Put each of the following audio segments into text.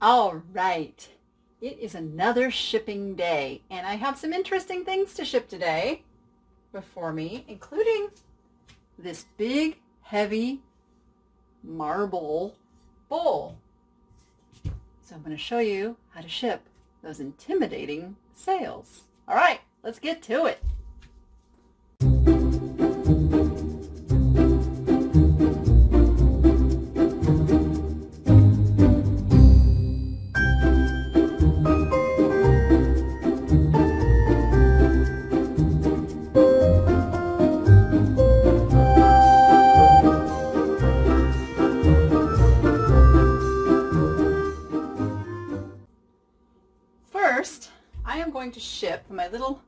All right, it is another shipping day, and I have some interesting things to ship today before me, including this big, heavy marble bowl. So I'm going to show you how to ship those intimidating sales. All right, let's get to it. First, I am going to ship my little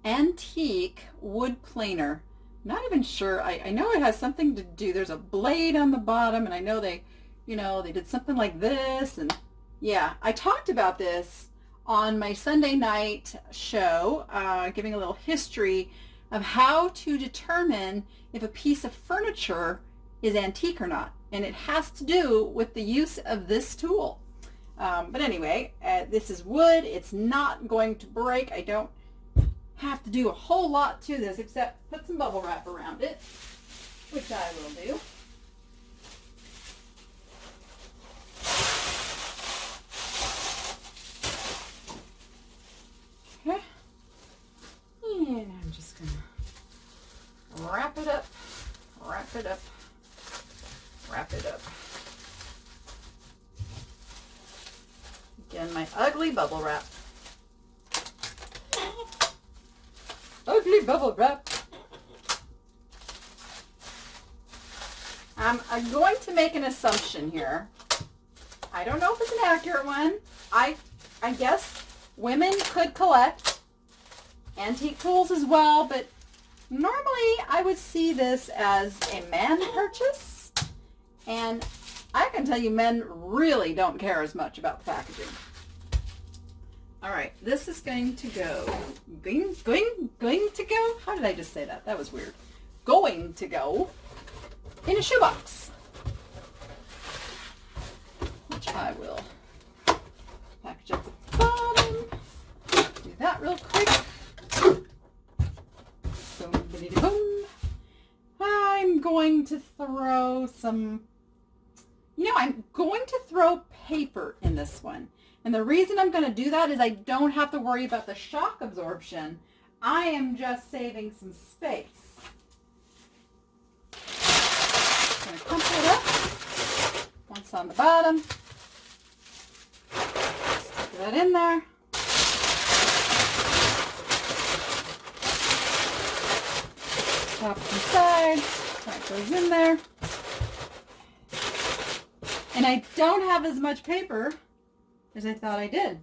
antique wood planer. Not even sure. I know it has something to do. There's a blade on the bottom, and I know they did something like this. And yeah, I talked about this on my Sunday night show, giving a little history of how to determine if a piece of furniture is antique or not. And it has to do with the use of this tool. But anyway, this is wood. It's not going to break. I don't have to do a whole lot to this except put some bubble wrap around it, which I will do. Okay. And I'm just going to wrap it up, wrap it up, wrap it up. Again, my ugly bubble wrap. Ugly bubble wrap. I'm going to make an assumption here. I don't know if it's an accurate one. I guess women could collect antique tools as well, but normally I would see this as a man purchase. And I can tell you men really don't care as much about the packaging. All right, this is going to go, going to go? How did I just say that? That was weird. Going to go in a shoebox, which I will package at the bottom. Do that real quick. Boom. I'm going to throw some, I'm going to throw paper in this one. And the reason I'm going to do that is I don't have to worry about the shock absorption. I am just saving some space. I'm going to crumple it up once on the bottom. Stick that in there. Top and sides. That goes in there. And I don't have as much paper as I thought I did.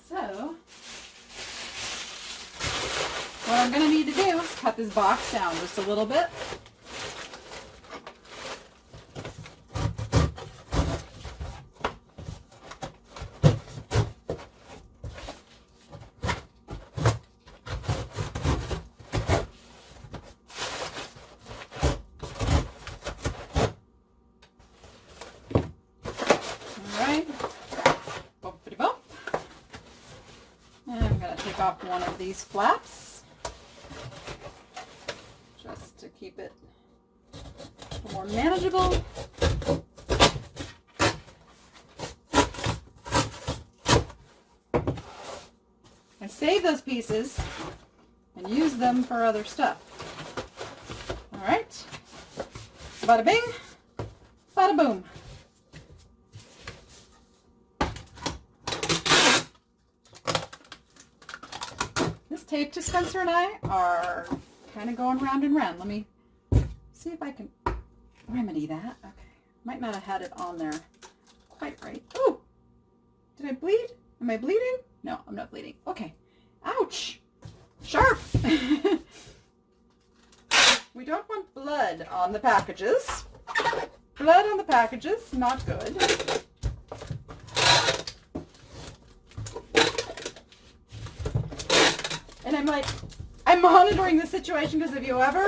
So, what I'm going to need to do is cut this box down just a little bit. Off one of these flaps just to keep it more manageable. I save those pieces and use them for other stuff. All right, bada bing, bada boom. Tape dispenser and I are kind of going round and round. Let me see if I can remedy that. Okay, might not have had it on there quite right. Oh, did I bleed? Am I bleeding? No, I'm not bleeding. Okay. Ouch. Sharp. We don't want blood on the packages. Blood on the packages, not good. And I'm monitoring the situation because if you ever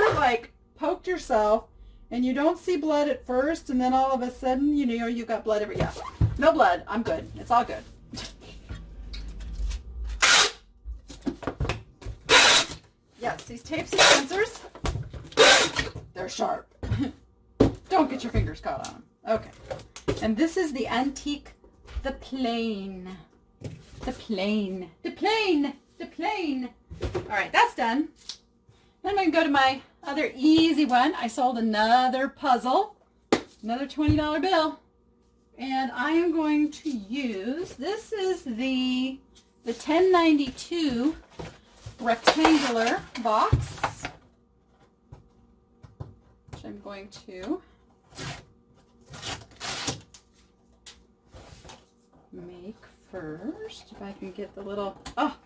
poked yourself and you don't see blood at first and then all of a sudden, you got blood everywhere. Yeah. No blood. I'm good. It's all good. Yes, these tape suspensors, they're sharp. Don't get your fingers caught on them. Okay. And this is the antique, the plain. The plain. The plain. The plain. All right, that's done. Then I can go to my other easy one. I sold another puzzle, another $20 bill. And I am going to use, this is the 1092 rectangular box, which I'm going to make first. If I can get the little, oh,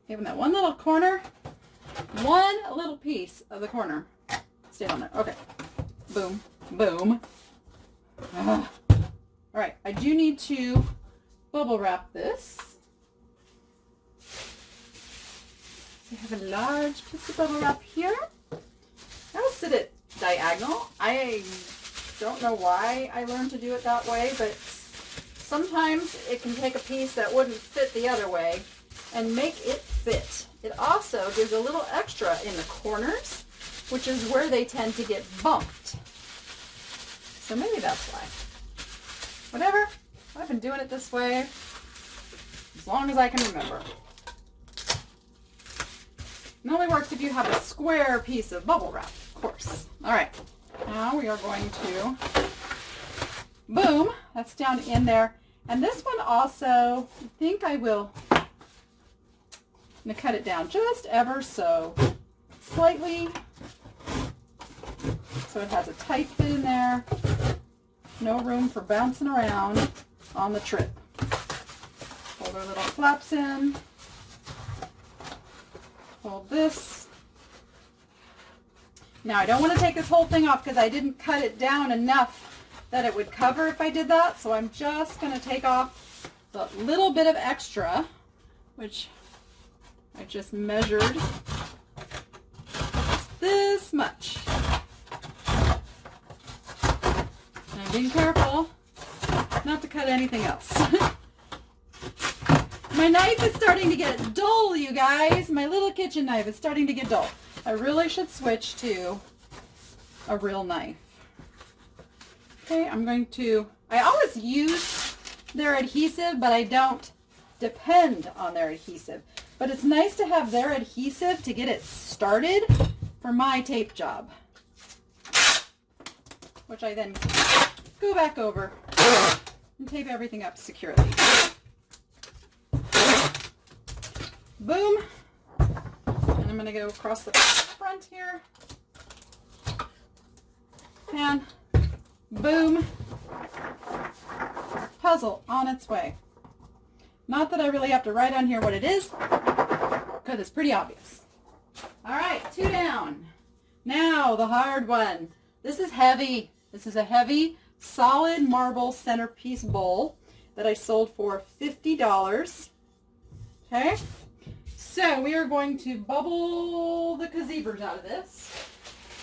even that one little corner, one little piece of the corner stayed on there. Okay, boom, boom. All right, I do need to bubble wrap this. I have a large piece of bubble wrap here. I'll sit it diagonal. I don't know why I learned to do it that way, but sometimes it can take a piece that wouldn't fit the other way and make it fit. It also gives a little extra in the corners, which is where they tend to get bumped. So maybe that's why. Whatever. I've been doing it this way as long as I can remember. It only works if you have a square piece of bubble wrap, of course. All right, now we are going to, boom, that's down in there. And this one also, I think I will, I'm going to cut it down just ever so slightly so it has a tight fit in there. No room for bouncing around on the trip. Hold our little flaps in. Hold this. Now I don't want to take this whole thing off because I didn't cut it down enough that it would cover if I did that. So I'm just going to take off the little bit of extra, which I just measured this much. And I'm being careful not to cut anything else. My knife is starting to get dull, you guys. My little kitchen knife is starting to get dull. I really should switch to a real knife. Okay, I'm going to, I always use their adhesive, but I don't depend on their adhesive. But it's nice to have their adhesive to get it started for my tape job, which I then go back over and tape everything up securely. Boom. And I'm going to go across the front here. And boom. Puzzle on its way. Not that I really have to write on here what it is, because it's pretty obvious. All right, 2 down. Now the hard one. This is heavy. This is a heavy, solid marble centerpiece bowl that I sold for $50. Okay. So we are going to bubble the gazebers out of this.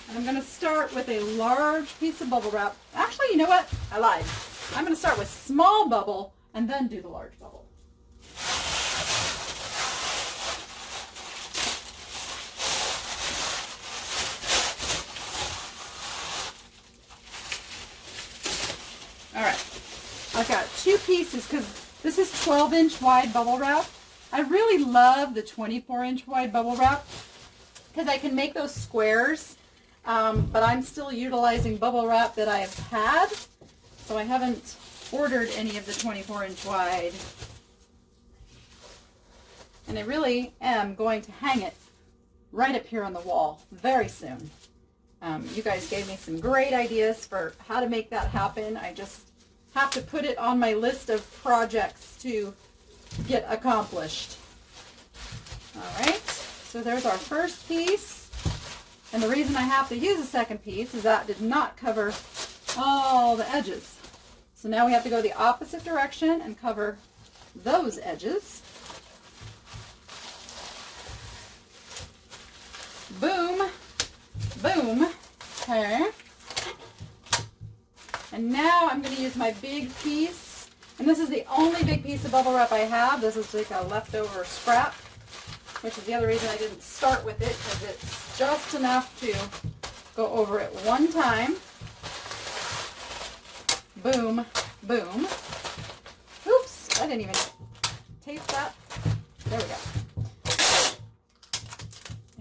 And I'm going to start with a large piece of bubble wrap. Actually, you know what? I lied. I'm going to start with small bubble and then do the large bubble. All right. I've got 2 pieces because this is 12-inch wide bubble wrap. I really love the 24-inch wide bubble wrap because I can make those squares, but I'm still utilizing bubble wrap that I have had, so I haven't ordered any of the 24-inch wide. And I really am going to hang it right up here on the wall very soon. You guys gave me some great ideas for how to make that happen. I just have to put it on my list of projects to get accomplished. All right, so there's our first piece. And the reason I have to use a second piece is that did not cover all the edges. So now we have to go the opposite direction and cover those edges. Boom, boom, okay. And now I'm going to use my big piece And this is the only big piece of bubble wrap I have. This is like a leftover scrap, which is the other reason I didn't start with it, because it's just enough to go over it one time. Boom, boom. Oops, I didn't even tape that. There we go.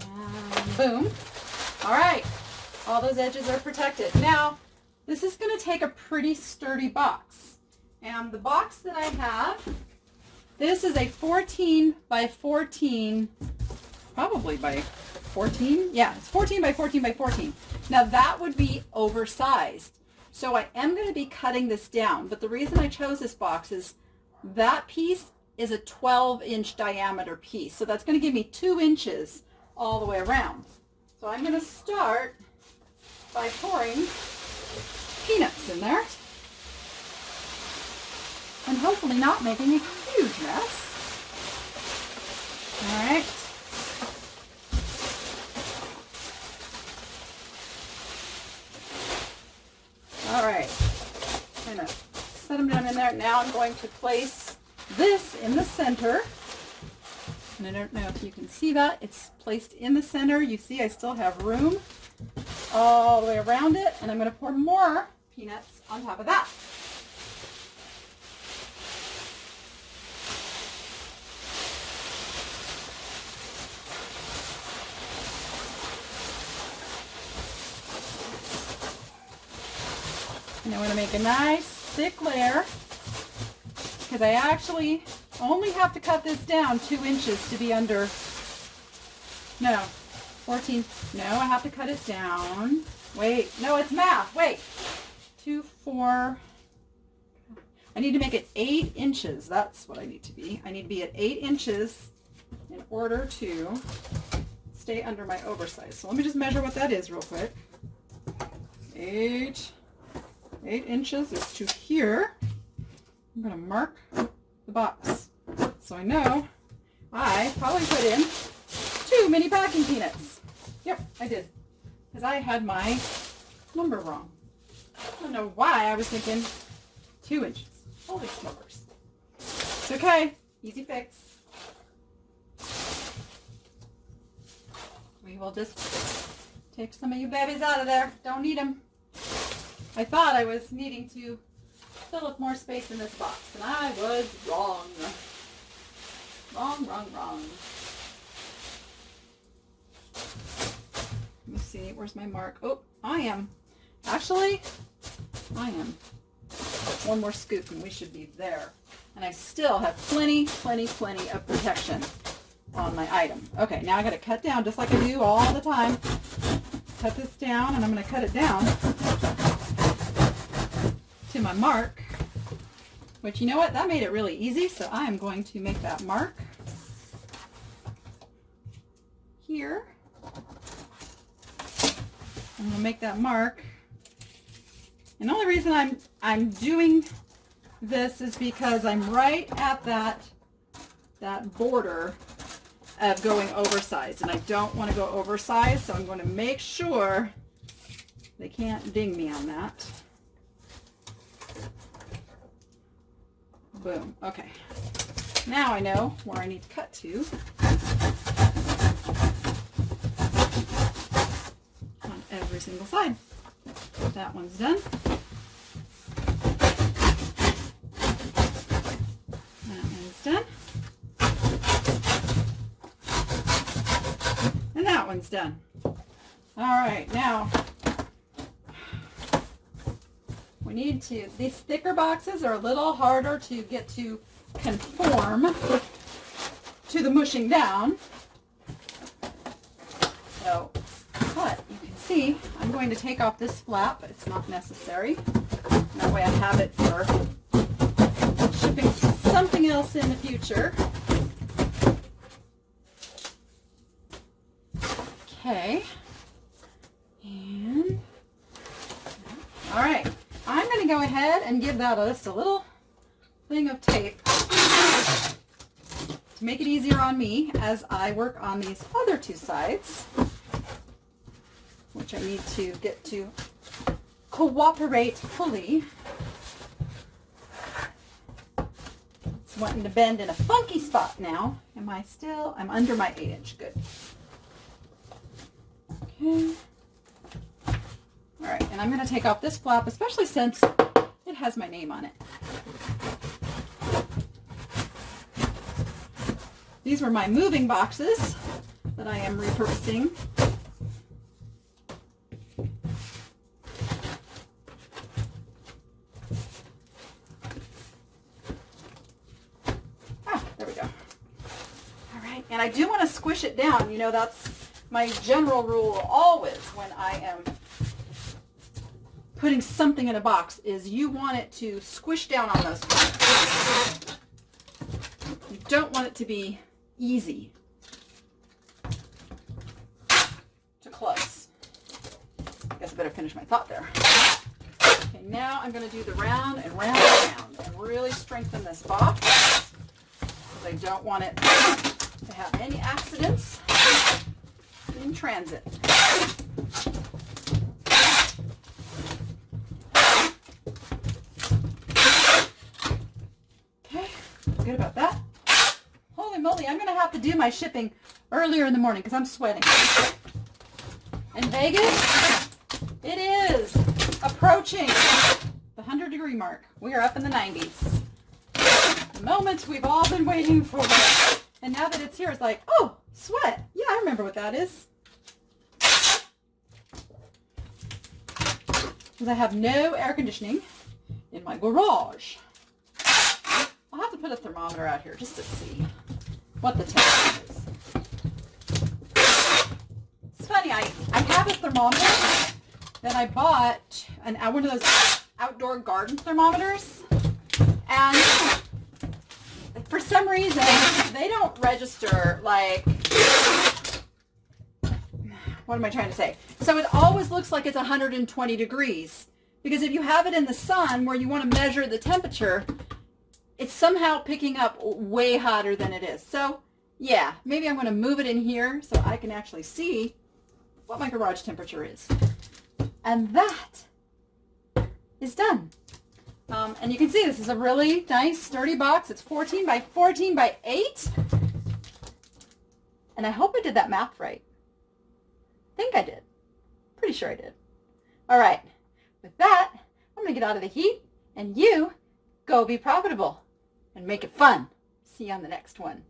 And boom. All right, all those edges are protected. Now, this is going to take a pretty sturdy box. And the box that I have, this is a 14 by 14, probably by 14. Yeah, it's 14 by 14 by 14. Now that would be oversized. So I am going to be cutting this down. But the reason I chose this box is that piece is a 12-inch diameter piece. So that's going to give me 2 inches all the way around. So I'm going to start by pouring peanuts in there. And hopefully not making a huge mess. All right. All right. Kind of set them down in there. Now I'm going to place this in the center. And I don't know if you can see that. It's placed in the center. You see I still have room all the way around it. And I'm going to pour more peanuts on top of that. And I'm going to make a nice thick layer, because I actually only have to cut this down 2 inches to be under, no, 14, no, I have to cut it down, wait, no, it's math, wait, 2, 4, I need to make it 8 inches, that's what I need to be. I need to be at 8 inches in order to stay under my oversize. So let me just measure what that is real quick. 8 inches is to here. I'm going to mark the box so I know I probably put in 2 mini packing peanuts. Yep, I did, because I had my number wrong. I don't know why I was thinking 2 inches. Holy smokers. It's okay, easy fix. We will just take some of you babies out of there. Don't need them. I thought I was needing to fill up more space in this box, and I was wrong. Wrong, wrong, wrong. Let me see, where's my mark? Oh, I am. One more scoop and we should be there. And I still have plenty of protection on my item. Okay, now I got to cut down just like I do all the time. Cut this down, and I'm going to cut it down to my mark, which, you know what, that made it really easy, so I am going to make that mark here. I'm going to make that mark, and the only reason I'm doing this is because I'm right at that border of going oversized, and I don't want to go oversized, so I'm going to make sure they can't ding me on that. Boom. Okay. Now I know where I need to cut to on every single side. That one's done. That one's done. And that one's done. All right, now we need to, these thicker boxes are a little harder to get to conform to the mushing down. So, but you can see I'm going to take off this flap. It's not necessary. That way I have it for shipping something else in the future. Okay. And, all right. I'm going to go ahead and give that just a little thing of tape to make it easier on me as I work on these other 2 sides, which I need to get to cooperate fully. wanting to bend in a funky spot now. Am I still? I'm under my 8-inch. Good. Okay. All right, and I'm going to take off this flap, especially since it has my name on it. These were my moving boxes that I am repurposing. There we go. All right, and I do want to squish it down. You know, that's my general rule always when I am putting something in a box, is you want it to squish down on those flaps. You don't want it to be easy to close. I guess I better finish my thought there. Okay, now I'm going to do the round and round and round and really strengthen this box because I don't want it to have any accidents in transit. Okay, good about that. Holy moly, I'm going to have to do my shipping earlier in the morning because I'm sweating. In Vegas, it is approaching the 100-degree mark. We are up in the 90s. The moment we've all been waiting for. And now that it's here, it's like, oh, sweat. Yeah, I remember what that is. Because I have no air conditioning in my garage. I'll have to put a thermometer out here just to see what the temperature is. It's funny, I have a thermometer that I bought, one of those outdoor garden thermometers, and for some reason they don't register like, what am I trying to say? So it always looks like it's 120 degrees, because if you have it in the sun where you want to measure the temperature, it's somehow picking up way hotter than it is. So yeah, maybe I'm going to move it in here so I can actually see what my garage temperature is. And that is done. And you can see this is a really nice sturdy box. It's 14 by 14 by 8. And I hope I did that math right. I think I did. Pretty sure I did. All right. With that, I'm going to get out of the heat, and you go be profitable and make it fun. See you on the next one.